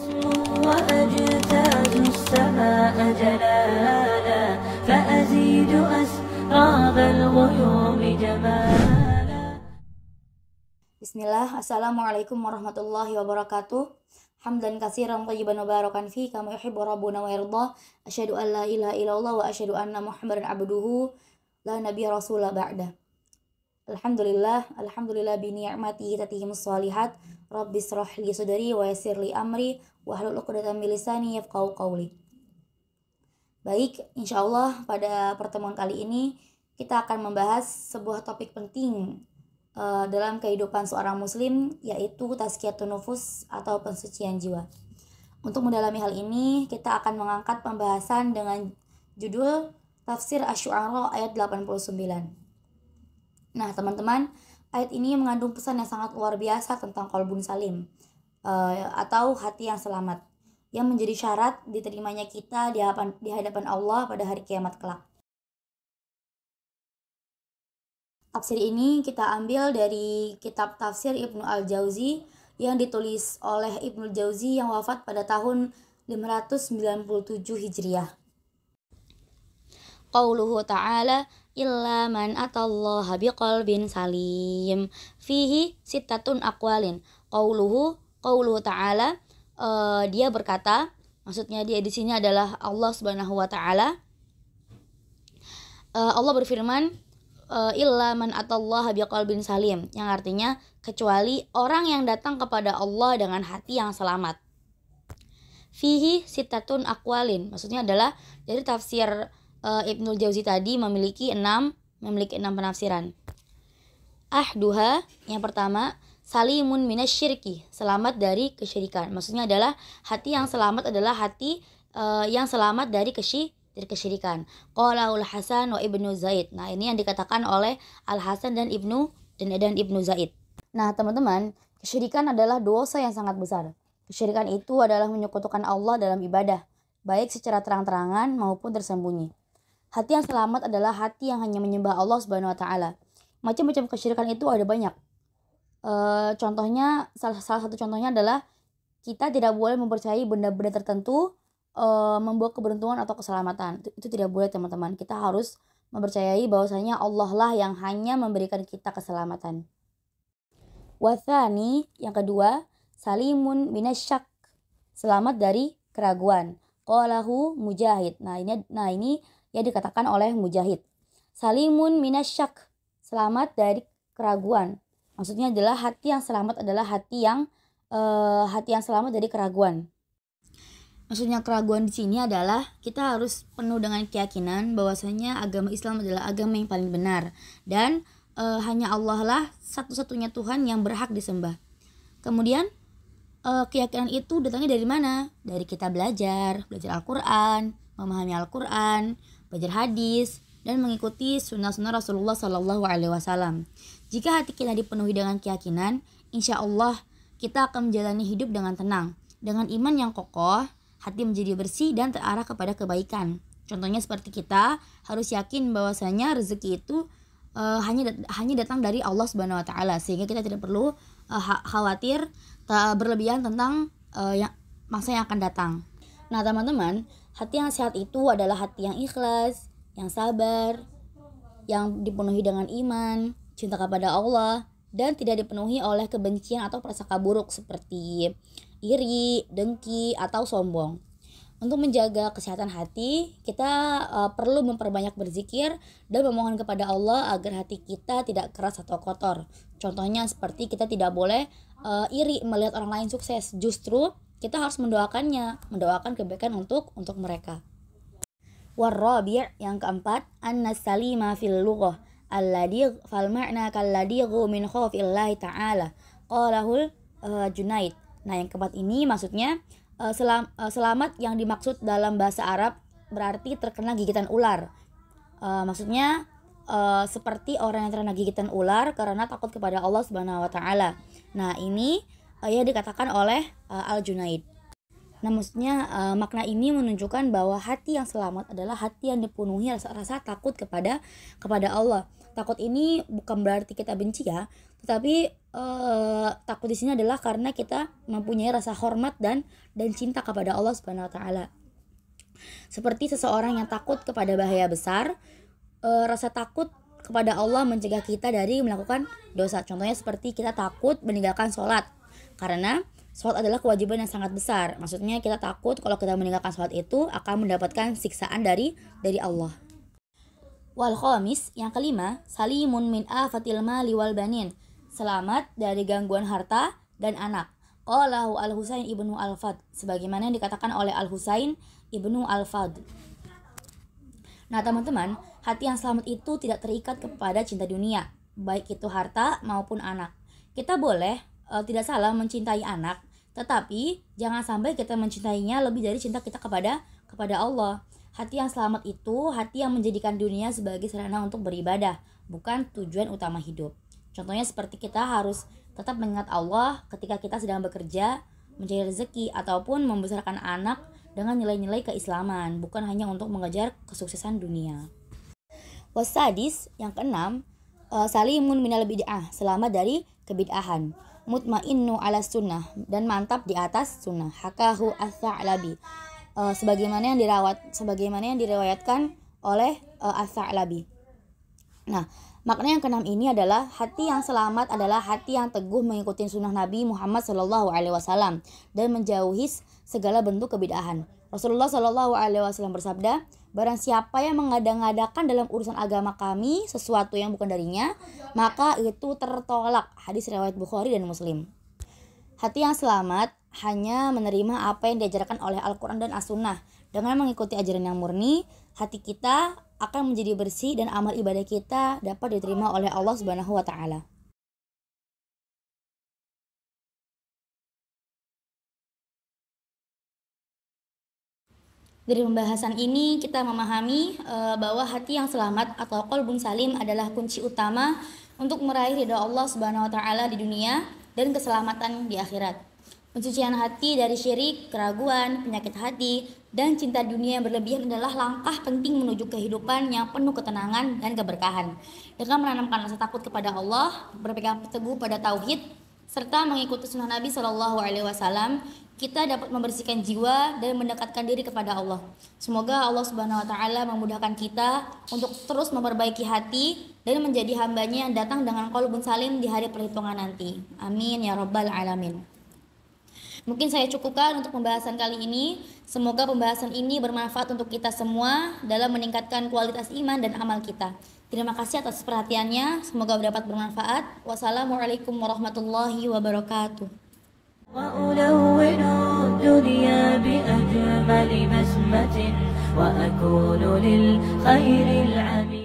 اسمه وأجتاز السماء جلالا فأزيد أسراب الغيوم جمالا. Bismillah, Assalamualaikum warahmatullahi wabarakatuh. Hamdan katsiran thayyiban mubarakan fi kama yuhibbu rabbuna wa yarda. Asyhadu an la ilaha illallah wa asyhadu anna Muhammadan abduhu la nabiyya rasula ba'da. Alhamdulillah bi ni'mati tatimmus shalihat. Rabbis shrah li sadri wa yassir li amri wahlul 'uqdatam min lisani yafqahu qawli. Baik, insyaallah pada pertemuan kali ini kita akan membahas sebuah topik penting dalam kehidupan seorang muslim, yaitu tazkiyatun nufus atau pensucian jiwa. Untuk mendalami hal ini, kita akan mengangkat pembahasan dengan judul Tafsir Asy-Syu'ara ayat 89. Nah, teman-teman, ayat ini mengandung pesan yang sangat luar biasa tentang qalbun salim atau hati yang selamat, yang menjadi syarat diterimanya kita di hadapan Allah pada hari kiamat kelak. Tafsir ini kita ambil dari kitab tafsir Ibnu Al-Jauzi yang ditulis oleh Ibnu Jauzi yang wafat pada tahun 597 Hijriah. Qauluhu ta'ala illa man atallaha biqalbin salim fihi sittatun aqwalin. Qauluhu ta'ala, dia berkata, maksudnya dia di sini adalah Allah Subhanahu wa taala. Allah berfirman illa man atallaha biqalbin salim, yang artinya kecuali orang yang datang kepada Allah dengan hati yang selamat. Fihi sittatun aqwalin, maksudnya adalah dari tafsir Ibnu Jauzi tadi memiliki enam penafsiran. Ahduha, yang pertama, salimun minasyirki, selamat dari kesyirikan. Maksudnya adalah hati yang selamat adalah hati yang selamat dari kesyirikan. Qalahul Hasan wa Ibnu Zaid. Nah, ini yang dikatakan oleh Al Hasan dan Ibnu Zaid. Nah, teman-teman, kesyirikan adalah dosa yang sangat besar. Kesyirikan itu adalah menyekutukan Allah dalam ibadah, baik secara terang-terangan maupun tersembunyi. Hati yang selamat adalah hati yang hanya menyembah Allah Subhanahu wa taala. Macam-macam kesyirikan itu ada banyak. Contohnya, salah satu contohnya adalah kita tidak boleh mempercayai benda-benda tertentu membawa keberuntungan atau keselamatan. Itu tidak boleh, teman-teman. Kita harus mempercayai bahwasanya Allah lah yang hanya memberikan kita keselamatan. Wathani, yang kedua, salimun minasyak, selamat dari keraguan. Qalahu Mujahid. Nah ini yang dikatakan oleh Mujahid. Salimun minasyak, selamat dari keraguan. Maksudnya adalah hati yang selamat adalah hati yang selamat dari keraguan. Maksudnya keraguan di sini adalah kita harus penuh dengan keyakinan bahwasanya agama Islam adalah agama yang paling benar dan hanya Allah lah satu-satunya Tuhan yang berhak disembah. Kemudian keyakinan itu datangnya dari mana? Dari kita belajar Al-Quran, memahami Al-Quran, belajar hadis, dan mengikuti sunnah-sunnah Rasulullah SAW. Jika hati kita dipenuhi dengan keyakinan, insya Allah kita akan menjalani hidup dengan tenang, dengan iman yang kokoh. Hati menjadi bersih dan terarah kepada kebaikan. Contohnya seperti kita harus yakin bahwasanya rezeki itu hanya datang dari Allah Subhanahu wa taala, sehingga kita tidak perlu khawatir berlebihan tentang masa yang akan datang. Nah, teman-teman, hati yang sehat itu adalah hati yang ikhlas, yang sabar, yang dipenuhi dengan iman, cinta kepada Allah, dan tidak dipenuhi oleh kebencian atau prasangka buruk seperti iri, dengki, atau sombong. Untuk menjaga kesehatan hati, kita perlu memperbanyak berzikir dan memohon kepada Allah agar hati kita tidak keras atau kotor. Contohnya seperti kita tidak boleh iri melihat orang lain sukses. Justru kita harus mendoakan kebaikan untuk mereka. Warabi', yang keempat, an-salima fil lughah alladhi fal ma'na kalladhi min khaufillahi ta'ala. Qalahul Junaid. Nah, yang keempat ini maksudnya selamat yang dimaksud dalam bahasa Arab berarti terkena gigitan ular. Maksudnya seperti orang yang terkena gigitan ular karena takut kepada Allah Subhanahu wa taala. Nah, ini yang dikatakan oleh Al-Junaid. Nah, maksudnya makna ini menunjukkan bahwa hati yang selamat adalah hati yang dipenuhi rasa takut kepada Allah. Takut ini bukan berarti kita benci ya, tetapi takut di sini adalah karena kita mempunyai rasa hormat dan cinta kepada Allah Subhanahu wa taala. Seperti seseorang yang takut kepada bahaya besar, rasa takut kepada Allah mencegah kita dari melakukan dosa. Contohnya seperti kita takut meninggalkan sholat, karena sholat adalah kewajiban yang sangat besar. Maksudnya kita takut kalau kita meninggalkan sholat itu akan mendapatkan siksaan dari Allah. Wal khamis, yang kelima, salimun min afatil mali wal banin, selamat dari gangguan harta dan anak. Qalahu Al-Husain ibnu Al-Fadl, sebagaimana yang dikatakan oleh Al-Husain ibnu Al-Fadl. Nah teman-teman, hati yang selamat itu tidak terikat kepada cinta dunia, baik itu harta maupun anak. Kita boleh tidak salah mencintai anak, tetapi jangan sampai kita mencintainya lebih dari cinta kita kepada Allah. Hati yang selamat itu hati yang menjadikan dunia sebagai sarana untuk beribadah, bukan tujuan utama hidup. Contohnya seperti kita harus tetap mengingat Allah ketika kita sedang bekerja, mencari rezeki, ataupun membesarkan anak dengan nilai-nilai keislaman, bukan hanya untuk mengejar kesuksesan dunia. Wasadis, yang keenam, salimun minal bid'ah, selamat dari kebid'ahan. Mutmainnu ala sunnah, dan mantap di atas sunnah. Hakahu Ats-Tsa'labi, sebagaimana yang diriwayatkan oleh Ats-Tsa'labi. Nah, makna yang keenam ini adalah hati yang selamat adalah hati yang teguh mengikuti sunnah Nabi Muhammad SAW dan menjauhi segala bentuk kebid'ahan. Rasulullah SAW bersabda, barang siapa yang mengada-ngadakan dalam urusan agama kami sesuatu yang bukan darinya, maka itu tertolak. Hadis riwayat Bukhari dan Muslim. Hati yang selamat hanya menerima apa yang diajarkan oleh Al-Quran dan As-Sunnah. Dengan mengikuti ajaran yang murni, hati kita akan menjadi bersih dan amal ibadah kita dapat diterima oleh Allah Subhanahu wa taala. Dari pembahasan ini kita memahami bahwa hati yang selamat atau qalbun salim adalah kunci utama untuk meraih ridha Allah Subhanahu wa taala di dunia dan keselamatan di akhirat. Pensucian hati dari syirik, keraguan, penyakit hati, dan cinta dunia yang berlebihan adalah langkah penting menuju kehidupan yang penuh ketenangan dan keberkahan. Dengan menanamkan rasa takut kepada Allah, berpegang teguh pada tauhid, serta mengikuti sunnah Nabi SAW, kita dapat membersihkan jiwa dan mendekatkan diri kepada Allah. Semoga Allah Subhanahu wa taala memudahkan kita untuk terus memperbaiki hati dan menjadi hambanya yang datang dengan qalbun salim di hari perhitungan nanti. Amin ya rabbal alamin. Mungkin saya cukupkan untuk pembahasan kali ini. Semoga pembahasan ini bermanfaat untuk kita semua dalam meningkatkan kualitas iman dan amal kita. Terima kasih atas perhatiannya. Semoga dapat bermanfaat. Wassalamualaikum warahmatullahi wabarakatuh. وألون الدنيا بأجمل بسمة وأكون للخير العميد.